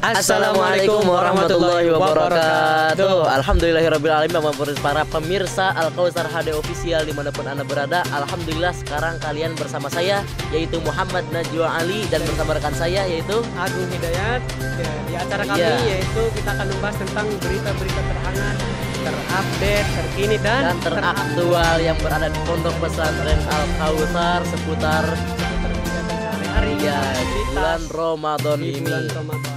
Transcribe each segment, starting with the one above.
Assalamualaikum warahmatullahi wabarakatuh. Alhamdulillahirabbil alamin. Para pemirsa Al Kausar HD Official dimanapun Anda berada, alhamdulillah sekarang kalian bersama saya yaitu Muhammad Najwa Ali dan bersama rekan saya yaitu Agung Hidayat. Ya, di acara kami yaitu kita akan membahas tentang berita-berita terhangat, terupdate, terkini dan teraktual yang berada di Pondok Pesantren Al Kausar seputar kegiatan sehari-hari ya bulan Ramadan di ini. bulan Ramadan.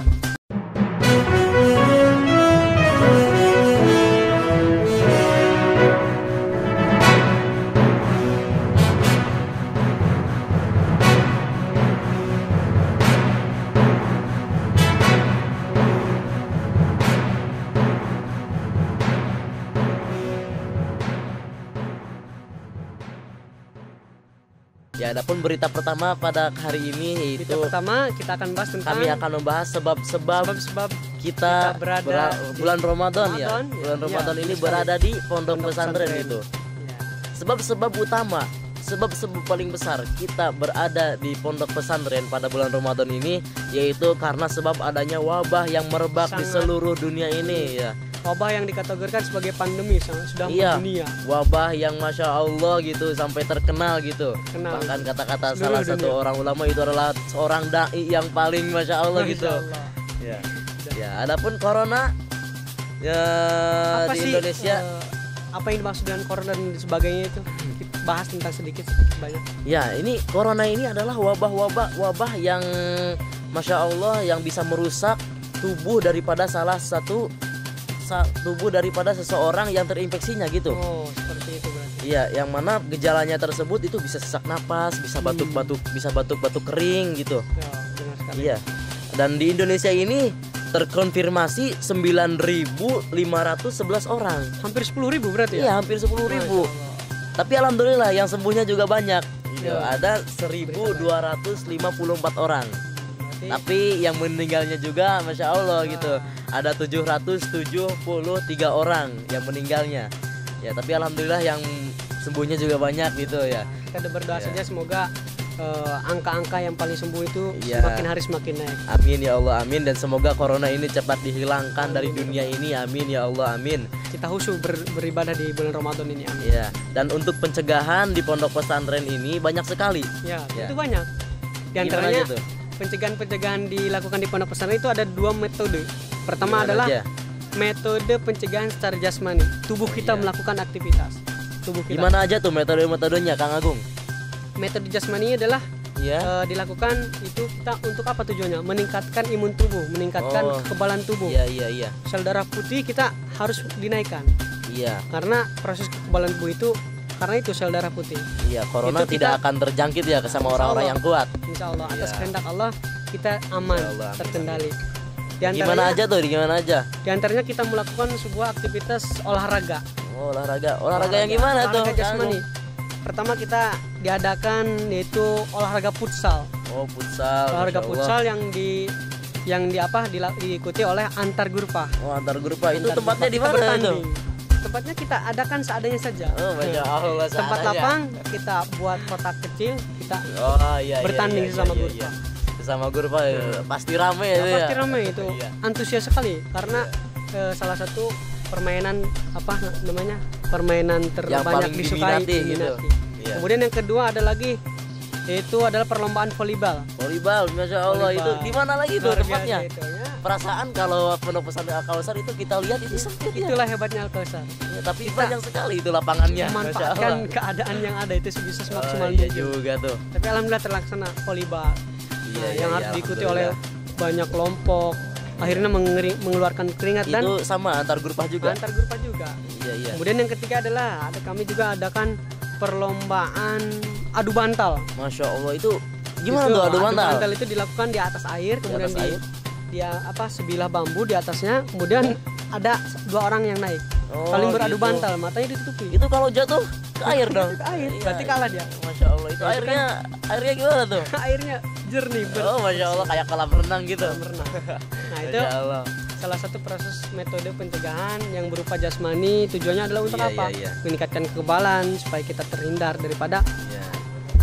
Ya, adapun berita pertama pada hari ini yaitu Pertama kita akan bahas tentang kami akan membahas sebab-sebab kita berada bulan Ramadan ya. Ramadan, Bulan ya, Ramadan ya, ini betul berada di pondok pesantren pesantren. itu. Ya. Sebab-sebab utama, sebab-sebab paling besar kita berada di pondok pesantren pada bulan Ramadan ini yaitu karena sebab adanya wabah yang merebak di Sangat. seluruh dunia ini ya. Wabah yang dikategorikan sebagai pandemi sudah mendunia. Wabah yang masya Allah gitu sampai terkenal gitu. Terkenal. Bahkan kata-kata Seluruh salah dunia. satu orang ulama itu adalah seorang dai yang paling masya Allah Masya gitu. Allah. Ya. Ya, adapun corona ya Apa di sih Indonesia apa yang dimaksud dengan corona dan sebagainya itu? Kita bahas tentang sedikit banyak. ya ini corona ini adalah wabah yang masya Allah yang bisa merusak tubuh daripada tubuh daripada seseorang yang terinfeksinya gitu. Oh, seperti itu berarti. Iya, yang mana gejalanya tersebut itu bisa sesak napas, bisa batuk-batuk kering gitu. Ya, benar sekali. Iya. Dan di Indonesia ini terkonfirmasi 9.511 orang. Hampir 10.000 berarti Iya, ya? hampir 10.000. Masya Allah. Tapi alhamdulillah yang sembuhnya juga banyak. Gitu. Ya. Ada 1.254 orang. Berarti Tapi yang meninggalnya juga masya Allah gitu. Ada 773 orang yang meninggalnya. Ya, tapi alhamdulillah yang sembuhnya juga banyak gitu ya. kita berdoa Ya. saja semoga angka-angka yang paling sembuh itu Ya. semakin hari semakin naik. Amin ya Allah, amin. Dan semoga corona ini cepat dihilangkan dari dunia ini. Amin ya Allah, amin. Kita khusyuk beribadah di bulan Ramadan ini. Amin. Ya. Dan untuk pencegahan di pondok pesantren ini banyak sekali. Ya, Ya. itu banyak. Di Gimana antaranya aja tuh? pencegahan dilakukan di pondok pesantren itu ada 2 metode. Pertama Gimana adalah aja? metode pencegahan secara jasmani. Tubuh kita Iya. melakukan aktivitas. Tubuh kita. Gimana aja tuh metodenya Kang Agung? Metode jasmani adalah Ya. dilakukan itu kita untuk apa tujuannya? Meningkatkan imun tubuh, meningkatkan Oh. kekebalan tubuh. Iya. Sel darah putih kita harus dinaikkan Iya. karena proses kekebalan tubuh itu karena itu sel darah putih. Iya, corona Itu tidak kita- akan terjangkit ya sama Insya orang-orang Allah. yang kuat. Insya Allah atas Iya. kehendak Allah kita aman, Insya Allah, amin, terkendali. Gimana aja tuh? Gimana aja? Di antaranya kita melakukan sebuah aktivitas olahraga. Oh, olahraga yang gimana tuh? Olahraga jasmani. Pertama kita diadakan yaitu olahraga futsal. Oh, futsal. Olahraga Masya Allah. futsal diikuti oleh antar grupa. Oh, antar grup Pak. Itu Antar tempatnya grupa. di Kita mana itu? bertanding. Tempatnya kita adakan seadanya saja. Oh, Masya Allah. Tempat seadanya. lapang kita buat kotak kecil, kita Oh, iya. bertanding sesama grup. Sesama grup Pak. Pasti rame Ya, itu ya. pasti ramai itu. Iya. Antusias sekali karena salah satu permainan permainan Yang terbanyak paling disukai diminati gitu. Iya. Kemudian yang kedua ada lagi itu adalah perlombaan volleyball. Volleyball, Masya Allah. Itu Volleyball. di mana lagi tuh Luar tempatnya? biasa itu, ya. Perasaan kalau pondok pesantren Al Kausar itu kita lihat itu sempit ya. Itulah hebatnya Al-Kausar. Ya, tapi banyak sekali itu lapangannya. Masya Memanfaatkan Allah. keadaan yang ada itu sebisa Oh, semaksimal iya mungkin. juga tuh. Tapi alhamdulillah terlaksana volleyball. Iya, Nah, iya, yang iya, harus diikuti oleh alhamdulillah. banyak kelompok. Akhirnya mengeluarkan keringat dan Itu sama antar grupah juga. antar grupa juga. Iya. Kemudian yang ketiga adalah kami juga adakan perlombaan adu bantal. Masya Allah, itu gimana Itu, tuh adu bantal? itu dilakukan di atas air, kemudian atas air? dia sebilah bambu di atasnya, kemudian ada 2 orang yang naik. Oh, Saling beradu gitu. bantal, matanya ditutupi. Itu kalau jatuh ke air dong. Ke air, Iya, berarti kalah dia. Masya Allah, itu Itu kan- airnya gimana tuh? Airnya jernih Oh, Masya Allah, kayak kolam renang gitu. berenang. Nah, itu Masya Allah. salah satu proses metode pencegahan yang berupa jasmani. Tujuannya adalah untuk Iya, apa? iya. Meningkatkan kekebalan supaya kita terhindar daripada Ya.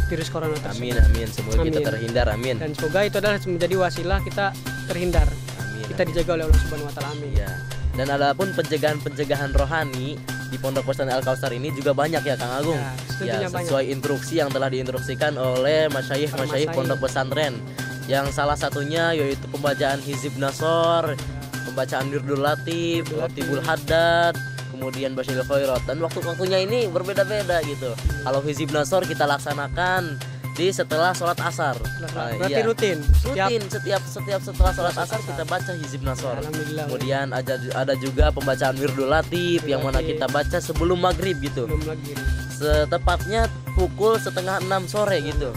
virus corona tersebut. Amin. Semoga kita Amin. terhindar. Amin. Dan semoga itu adalah menjadi wasilah kita terhindar. Amin Amin. kita dijaga oleh Allah Subhanahu wa taala. Amin. Ya. Dan adapun pencegahan rohani di Pondok Pesantren Al Kausar ini juga banyak ya Kang Agung. Ya, Ya, tentunya sesuai instruksi yang telah diinstruksikan oleh masyayikh Pondok Pesantren. Yang salah satunya yaitu pembacaan Hizib Nasor, pembacaan Wirdul Latif, Rotibul Haddad, kemudian Basyirul Khairat. Dan waktu-waktunya ini berbeda-beda gitu. Kalau Hizib Nasor kita laksanakan di setelah sholat asar. Berarti Iya. rutin. Setiap setelah sholat asar kita baca Hizib Nasor. Alhamdulillah. Kemudian ada juga pembacaan Wirdul Latif yang mana kita baca sebelum maghrib gitu. Belum lagi. Setepatnya pukul 5:30 sore gitu.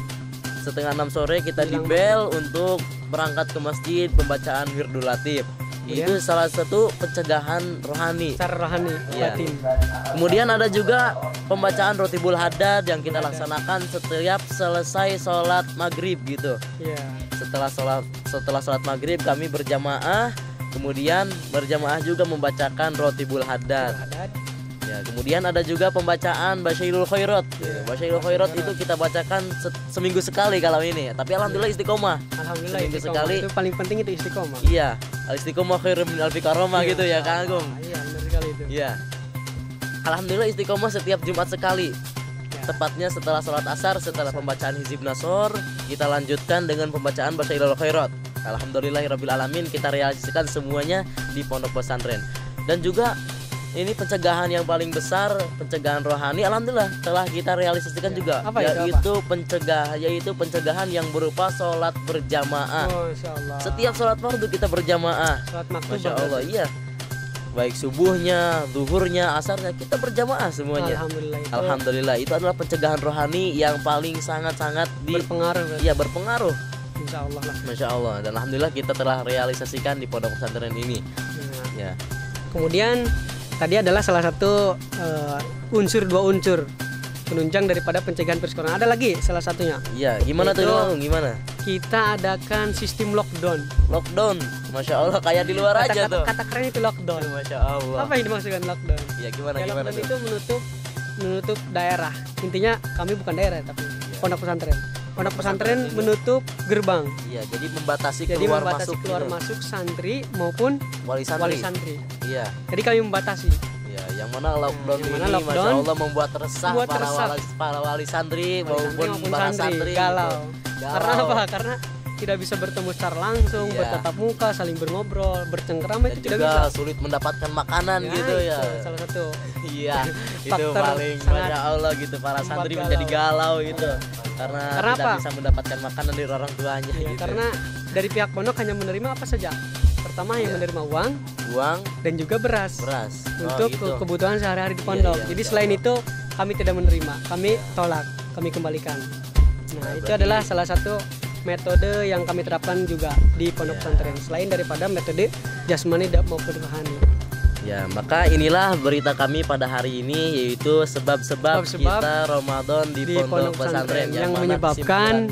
5:30 sore kita di bel untuk berangkat ke masjid pembacaan Wirdul Latif. Itu salah satu pencegahan rohani. Secara rohani, Iya. batin. Kemudian ada juga pembacaan Rotibul Haddad yang kita laksanakan setiap selesai sholat maghrib gitu. Iya. Setelah sholat maghrib kami berjamaah, kemudian berjamaah juga membacakan Rotibul Haddad. Haddad. Ya, kemudian ada juga pembacaan Basyirul Khairat. Basyirul Khairat itu kita bacakan seminggu sekali kalau ini. Tapi alhamdulillah istiqomah. Alhamdulillah Seminggu istiqomah. sekali. Itu paling penting itu istiqomah. Iya, al-istiqomah khairun min alfi karamah gitu ya Kang Agung. Iya, benar sekali itu. Iya. Alhamdulillah istiqomah setiap Jumat sekali. Ya. Tepatnya setelah sholat asar, setelah pembacaan Hizib Nasor, kita lanjutkan dengan pembacaan Basyirul Khairat. Alhamdulillahirabbil alamin, kita realisasikan semuanya di Pondok Pesantren. Dan juga ini pencegahan yang paling besar, pencegahan rohani, alhamdulillah telah kita realisasikan juga. Apa itu, Yaitu pencegahan yang berupa sholat berjamaah. Oh, insyaallah. Setiap sholat fardu kita berjamaah. Sholat maktubah. Masya Allah, iya. Baik subuhnya, zuhurnya, asarnya kita berjamaah semuanya. Alhamdulillah. Alhamdulillah, itu adalah pencegahan rohani yang paling sangat-sangat berpengaruh. Iya, berpengaruh. Insyaallah lah. Masya Allah. Dan alhamdulillah kita telah realisasikan di Pondok Pesantren ini. Ya. Kemudian tadi adalah salah satu dua unsur penunjang daripada pencegahan virus corona. Ada lagi salah satunya. Iya, gimana tuh Itu- Bang? Gimana? Kita adakan sistem lockdown. Lockdown. Masya Allah, kayak di luar aja tuh. Kata keren itu lockdown. Masya Allah. Apa yang dimaksudkan lockdown? Ya gimana Ya, gimana lockdown tuh? itu menutup daerah. Intinya kami bukan daerah tapi pondok pesantren. Pondok pesantren menutup gerbang. Iya, jadi membatasi Jadi keluar membatasi masuk keluar gitu. masuk santri maupun Wali wali santri. santri. Iya. Jadi kami membatasi. Ya, yang mana lockdown yang mana ini lockdown Masya Allah membuat resah membuat para resah. para wali santri Wali maupun santri para santri galau. gitu. Karena apa? Karena tidak bisa bertemu secara langsung, Iya. bertatap muka, saling berngobrol, bercengkerama Dan itu tidak juga bisa. sulit mendapatkan makanan Ya, gitu ya. itu salah satu. Iya, itu Faktor paling sangat Masya Allah gitu para membuat santri galau. menjadi galau gitu. Karena Karena tidak apa? bisa mendapatkan makanan dari orang tuanya Ya, gitu. karena dari pihak pondok hanya menerima apa saja. Pertama yang Iya. menerima uang uang, dan juga beras beras. untuk gitu. kebutuhan sehari-hari di Iya, pondok. iya, Jadi Masya selain Allah. itu kami tidak menerima, kami tolak, kami kembalikan. Nah, Nah, itu berarti- adalah salah satu metode yang kami terapkan juga di pondok Iya. pesantren. Selain daripada metode jasmani dan maupun rohani. Ya, maka inilah berita kami pada hari ini, yaitu sebab-sebab Sebab-sebab kita Ramadan di, Pondok Pesantren yang mana menyebabkan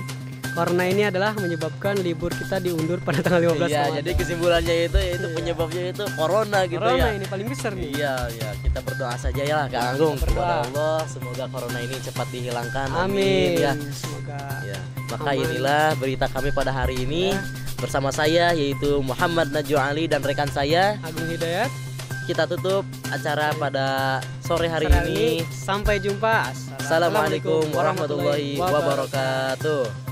corona ini adalah menyebabkan libur kita diundur pada tanggal 15 Iya, Ramadan. jadi kesimpulannya itu penyebabnya itu corona gitu corona ya. ini paling besar nih. Iya, ya kita berdoa saja ya Kang Agung Kita berdoa. kepada Allah semoga corona ini cepat dihilangkan. Amin. Ya. Semoga Ya, maka Aman. inilah berita kami pada hari ini Ya. bersama saya yaitu Muhammad Najwa Ali dan rekan saya. Agung Hidayat. Kita tutup acara pada sore hari Sore ini. Sampai jumpa. Assalamualaikum warahmatullahi wabarakatuh.